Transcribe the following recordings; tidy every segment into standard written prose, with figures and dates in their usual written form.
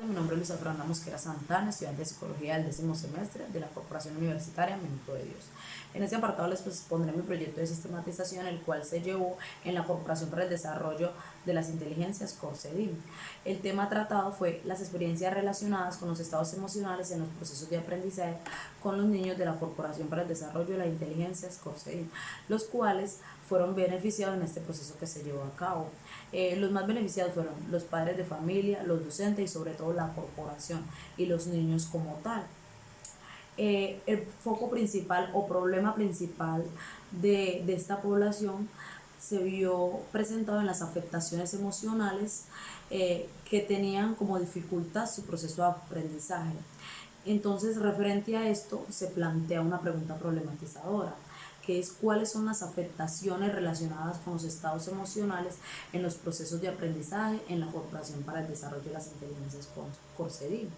Mi nombre es Luisa Fernanda Mosquera Santana, estudiante de Psicología del 10º semestre de la Corporación Universitaria Minuto de Dios. En este apartado les expondré mi proyecto de sistematización, el cual se llevó en la Corporación para el Desarrollo de las Inteligencias, CORCEDIM. El tema tratado fue las experiencias relacionadas con los estados emocionales en los procesos de aprendizaje con los niños de la Corporación para el Desarrollo de las Inteligencias, CORCEDIM, los cuales fueron beneficiados en este proceso que se llevó a cabo. Los más beneficiados fueron los padres de familia, los docentes y sobre todo la corporación y los niños como tal. El foco principal o problema principal de esta población se vio presentado en las afectaciones emocionales que tenían como dificultad su proceso de aprendizaje. Entonces, referente a esto, se plantea una pregunta problematizadora, que es cuáles son las afectaciones relacionadas con los estados emocionales en los procesos de aprendizaje en la Corporación para el Desarrollo de las Inteligencias, CORCEDIM.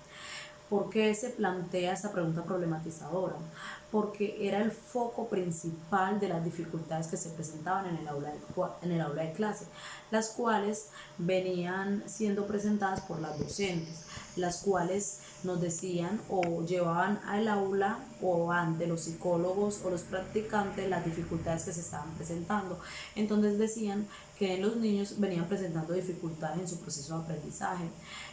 ¿Por qué se plantea esta pregunta problematizadora? Porque era el foco principal de las dificultades que se presentaban en el aula de clase, las cuales venían siendo presentadas por las docentes, las cuales nos decían o llevaban al aula o ante los psicólogos o los practicantes las dificultades que se estaban presentando. Entonces decían que los niños venían presentando dificultades en su proceso de aprendizaje.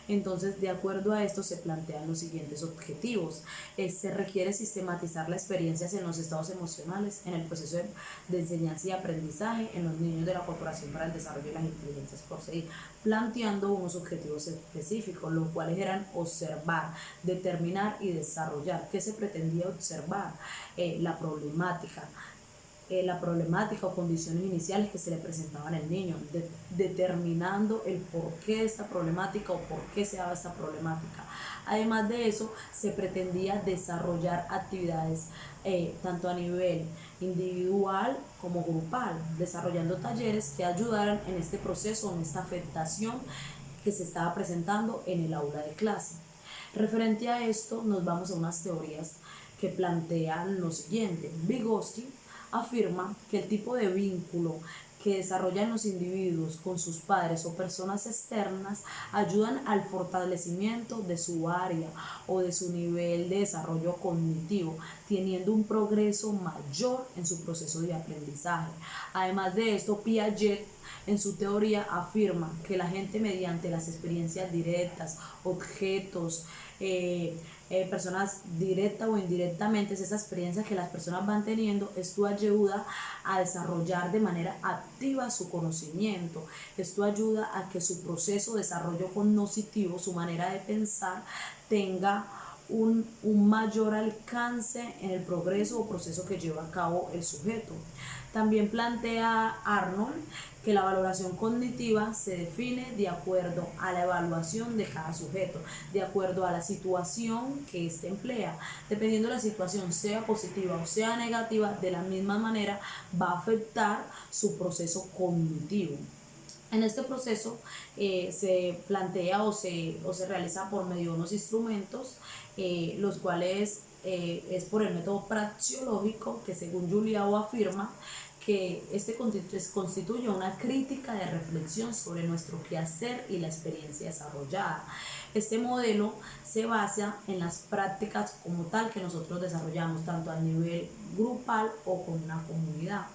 Entonces, de acuerdo a esto, se plantean los siguientes objetivos. Se requiere sistematizar las experiencias en los estados emocionales en el proceso de enseñanza y aprendizaje en los niños de la Corporación para el Desarrollo de las Inteligencias, CORCEDIM, planteando unos objetivos específicos, los cuales eran observar, determinar y desarrollar. ¿Qué se pretendía observar? La problemática o condiciones iniciales que se le presentaban al niño, determinando el porqué de esta problemática o por qué se daba esta problemática. Además de eso, se pretendía desarrollar actividades tanto a nivel individual como grupal, desarrollando talleres que ayudaran en este proceso, en esta afectación que se estaba presentando en el aula de clase. Referente a esto, nos vamos a unas teorías que plantean lo siguiente. Vygotsky afirma que el tipo de vínculo que desarrollan los individuos con sus padres o personas externas ayudan al fortalecimiento de su área o de su nivel de desarrollo cognitivo, teniendo un progreso mayor en su proceso de aprendizaje. Además de esto, Piaget en su teoría afirma que la gente mediante las experiencias directas, objetos, personas directa o indirectamente, es esa experiencia que las personas van teniendo, esto ayuda a desarrollar de manera activa su conocimiento, esto ayuda a que su proceso de desarrollo cognitivo, su manera de pensar, tenga un mayor alcance en el progreso o proceso que lleva a cabo el sujeto. También plantea Arnold que la valoración cognitiva se define de acuerdo a la evaluación de cada sujeto, de acuerdo a la situación que éste emplea. Dependiendo de la situación, sea positiva o sea negativa, de la misma manera va a afectar su proceso cognitivo. En este proceso se plantea o se realiza por medio de unos instrumentos, los cuales es por el método praxeológico, que según Juliao afirma que este constituye una crítica de reflexión sobre nuestro quehacer y la experiencia desarrollada. Este modelo se basa en las prácticas como tal que nosotros desarrollamos, tanto a nivel grupal o con una comunidad.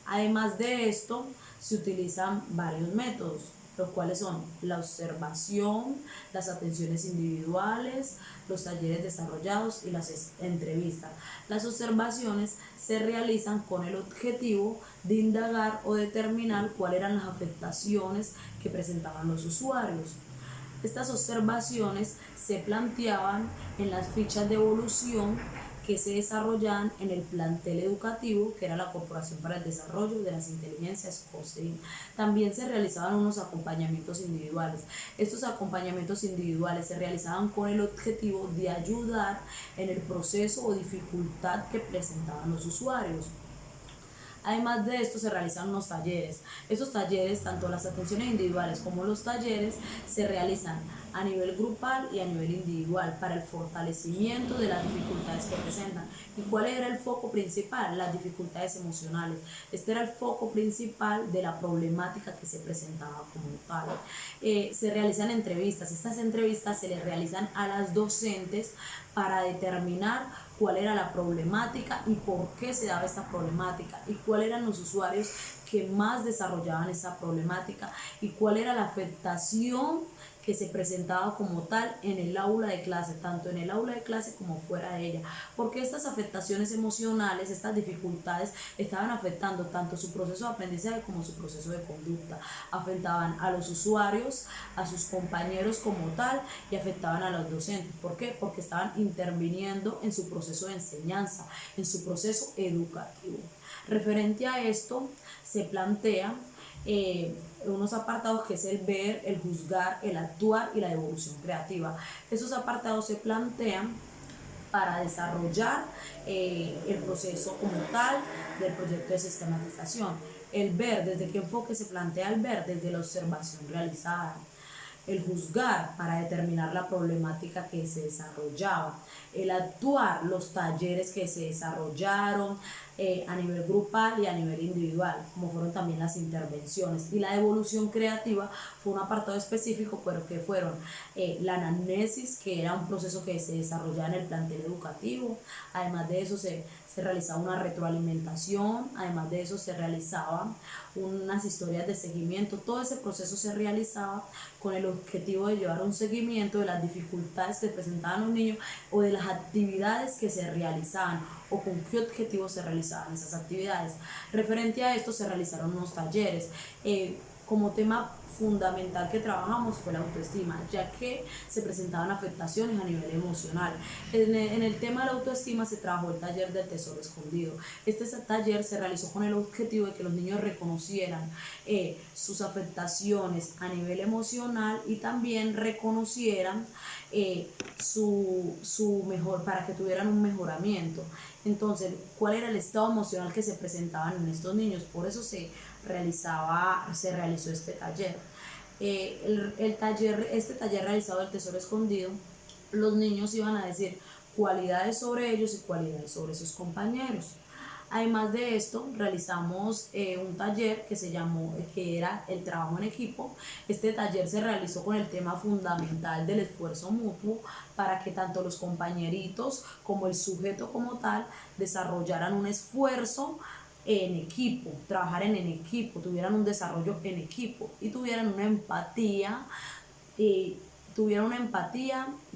Además de esto, se utilizan varios métodos, los cuales son la observación, las atenciones individuales, los talleres desarrollados y las entrevistas. Las observaciones se realizan con el objetivo de indagar o determinar cuáles eran las afectaciones que presentaban los usuarios. Estas observaciones se planteaban en las fichas de evolución que se desarrollaban en el plantel educativo, que era la Corporación para el Desarrollo de las Inteligencias, CORCEDIM. También se realizaban unos acompañamientos individuales. Estos acompañamientos individuales se realizaban con el objetivo de ayudar en el proceso o dificultad que presentaban los usuarios. Además de esto, se realizan unos talleres. Estos talleres, tanto las atenciones individuales como los talleres, se realizan a nivel grupal y a nivel individual para el fortalecimiento de las dificultades que presentan. ¿Y cuál era el foco principal? Las dificultades emocionales. Este era el foco principal de la problemática que se presentaba como tal. Se realizan entrevistas. Estas entrevistas se les realizan a las docentes para determinar cuál era la problemática y por qué se daba esta problemática y cuáles eran los usuarios que más desarrollaban esa problemática y cuál era la afectación que se presentaba como tal en el aula de clase, tanto en el aula de clase como fuera de ella, porque estas afectaciones emocionales, estas dificultades estaban afectando tanto su proceso de aprendizaje como su proceso de conducta, afectaban a los usuarios, a sus compañeros como tal y afectaban a los docentes. ¿Por qué? Porque estaban interviniendo en su proceso de enseñanza, en su proceso educativo. Referente a esto, se plantea unos apartados que es el ver, el juzgar, el actuar y la devolución creativa. Esos apartados se plantean para desarrollar el proceso como tal del proyecto de sistematización. El ver, ¿desde qué enfoque se plantea el ver? Desde la observación realizada. El juzgar, para determinar la problemática que se desarrollaba. El actuar, los talleres que se desarrollaron a nivel grupal y a nivel individual, como fueron también las intervenciones. Y la evolución creativa fue un apartado específico, pero que fueron la anamnesis, que era un proceso que se desarrollaba en el plantel educativo. Además de eso se realizaba una retroalimentación, además de eso se realizaban unas historias de seguimiento. Todo ese proceso se realizaba con el objetivo de llevar un seguimiento de las dificultades que presentaban los niños o de las actividades que se realizaban o con qué objetivo se realizaban esas actividades. Referente a esto se realizaron unos talleres. Como tema fundamental que trabajamos fue la autoestima, ya que se presentaban afectaciones a nivel emocional. En el tema de la autoestima se trabajó el taller del tesoro escondido. Este taller se realizó con el objetivo de que los niños reconocieran sus afectaciones a nivel emocional y también reconocieran su mejor, para que tuvieran un mejoramiento. Entonces, ¿cuál era el estado emocional que se presentaban en estos niños? Por eso se realizó este taller. Este taller realizado del tesoro escondido, los niños iban a decir cualidades sobre ellos y cualidades sobre sus compañeros. Además de esto, realizamos un taller que era el trabajo en equipo. Este taller se realizó con el tema fundamental del esfuerzo mutuo para que tanto los compañeritos como el sujeto como tal desarrollaran un esfuerzo en equipo, trabajaran en equipo, tuvieran un desarrollo en equipo y tuvieran una empatía y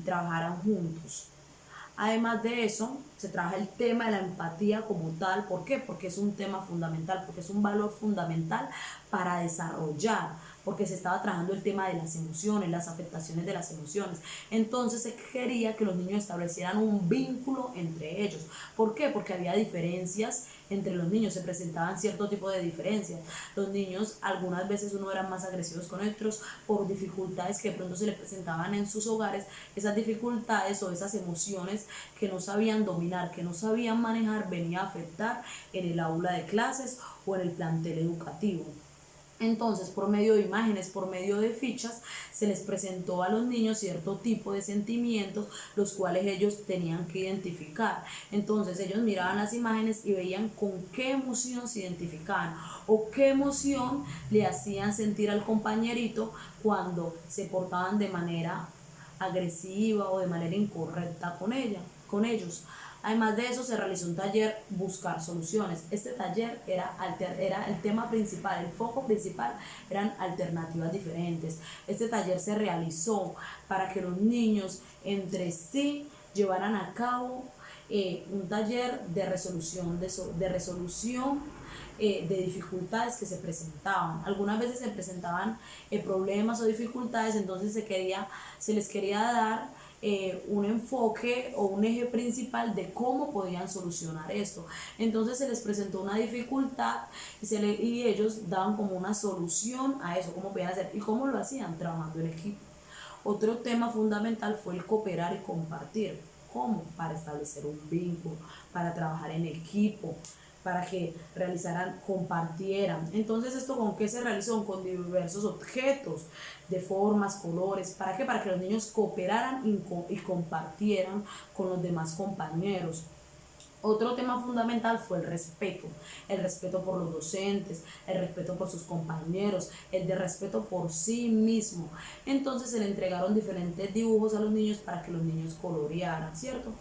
trabajaran juntos. Además de eso, se trabaja el tema de la empatía como tal. ¿Por qué? Porque es un tema fundamental, porque es un valor fundamental para desarrollar, porque se estaba trabajando el tema de las emociones, las afectaciones de las emociones. Entonces se quería que los niños establecieran un vínculo entre ellos. ¿Por qué? Porque había diferencias entre los niños, se presentaban cierto tipo de diferencias. Los niños, algunas veces uno eran más agresivos con otros por dificultades que de pronto se les presentaban en sus hogares. Esas dificultades o esas emociones que no sabían dominar, que no sabían manejar, venía a afectar en el aula de clases o en el plantel educativo. Entonces, por medio de imágenes, por medio de fichas, se les presentó a los niños cierto tipo de sentimientos, los cuales ellos tenían que identificar. Entonces, ellos miraban las imágenes y veían con qué emoción se identificaban o qué emoción le hacían sentir al compañerito cuando se portaban de manera agresiva o de manera incorrecta con ellos. Además de eso, se realizó un taller Buscar Soluciones. Este taller era el tema principal, el foco principal eran alternativas diferentes. Este taller se realizó para que los niños entre sí llevaran a cabo un taller de resolución de dificultades que se presentaban. Algunas veces se presentaban problemas o dificultades, entonces se les quería dar un enfoque o un eje principal de cómo podían solucionar esto. Entonces se les presentó una dificultad y ellos daban como una solución a eso, cómo podían hacer y cómo lo hacían trabajando en equipo. Otro tema fundamental fue el cooperar y compartir. ¿Cómo? Para establecer un vínculo, para trabajar en equipo, para que realizaran, compartieran. Entonces, ¿esto con qué se realizó? Con diversos objetos de formas, colores. ¿Para qué? Para que los niños cooperaran y compartieran con los demás compañeros. Otro tema fundamental fue el respeto por los docentes, el respeto por sus compañeros, el de respeto por sí mismo. Entonces se le entregaron diferentes dibujos a los niños para que los niños colorearan, ¿cierto?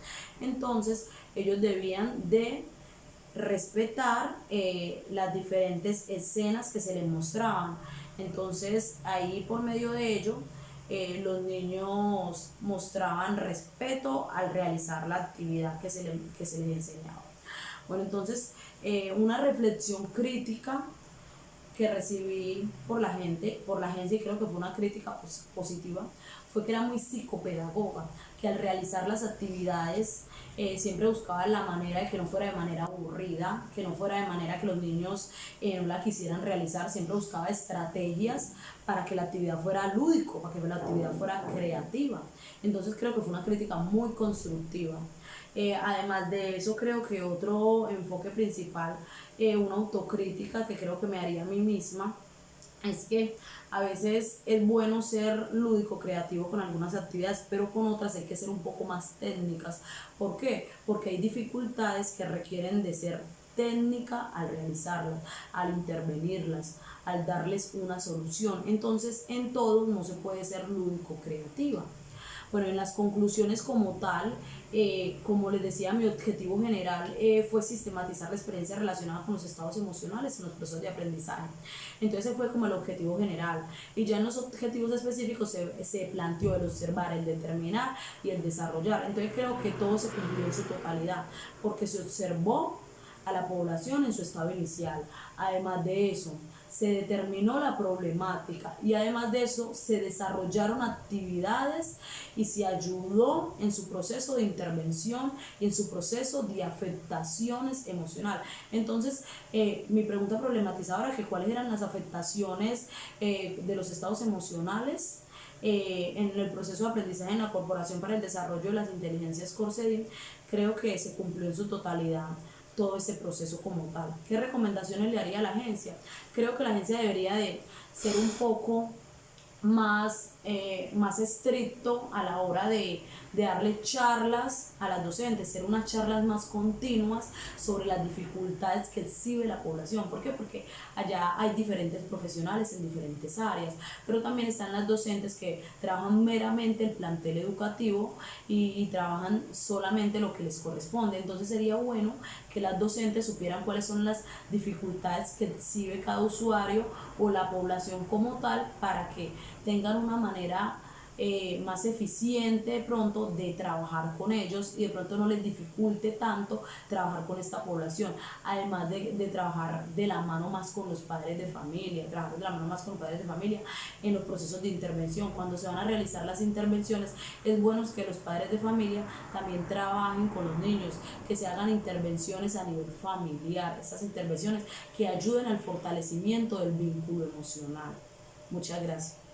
Entonces ellos debían de respetar las diferentes escenas que se les mostraban. Entonces ahí por medio de ello los niños mostraban respeto al realizar la actividad que se les enseñaba. Bueno, entonces una reflexión crítica que recibí por la agencia, y creo que fue una crítica positiva, fue que era muy psicopedagoga, que al realizar las actividades siempre buscaba la manera de que no fuera de manera aburrida, que no fuera de manera que los niños no la quisieran realizar, siempre buscaba estrategias para que la actividad fuera lúdico, para que la actividad fuera creativa. Entonces creo que fue una crítica muy constructiva. Además de eso, creo que otro enfoque principal, una autocrítica que creo que me haría a mí misma, es que a veces es bueno ser lúdico, creativo con algunas actividades, pero con otras hay que ser un poco más técnicas. ¿Por qué? Porque hay dificultades que requieren de ser técnica al realizarlas, al intervenirlas, al darles una solución. Entonces, en todo no se puede ser lúdico, creativa. Bueno, en las conclusiones como tal, como les decía, mi objetivo general fue sistematizar la experiencia relacionada con los estados emocionales en los procesos de aprendizaje. Entonces ese fue como el objetivo general. Y ya en los objetivos específicos se planteó el observar, el determinar y el desarrollar. Entonces creo que todo se cumplió en su totalidad, porque se observó a la población en su estado inicial. Además de eso, se determinó la problemática y además de eso se desarrollaron actividades y se ayudó en su proceso de intervención y en su proceso de afectaciones emocionales. Entonces, mi pregunta problematizadora es que cuáles eran las afectaciones de los estados emocionales en el proceso de aprendizaje en la Corporación para el Desarrollo de las Inteligencias CORCEDIM. Creo que se cumplió en su totalidad todo ese proceso como tal. ¿Qué recomendaciones le haría a la agencia? Creo que la agencia debería de ser un poco más estricto a la hora de darle charlas a las docentes, ser unas charlas más continuas sobre las dificultades que exhibe la población. ¿Por qué? Porque allá hay diferentes profesionales en diferentes áreas, pero también están las docentes que trabajan meramente el plantel educativo y trabajan solamente lo que les corresponde. Entonces sería bueno que las docentes supieran cuáles son las dificultades que exhibe cada usuario o la población como tal, para que tengan una manera más eficiente de pronto de trabajar con ellos y de pronto no les dificulte tanto trabajar con esta población, además de trabajar de la mano más con los padres de familia, trabajar de la mano más con los padres de familia en los procesos de intervención. Cuando se van a realizar las intervenciones, es bueno que los padres de familia también trabajen con los niños, que se hagan intervenciones a nivel familiar, estas intervenciones que ayuden al fortalecimiento del vínculo emocional. Muchas gracias.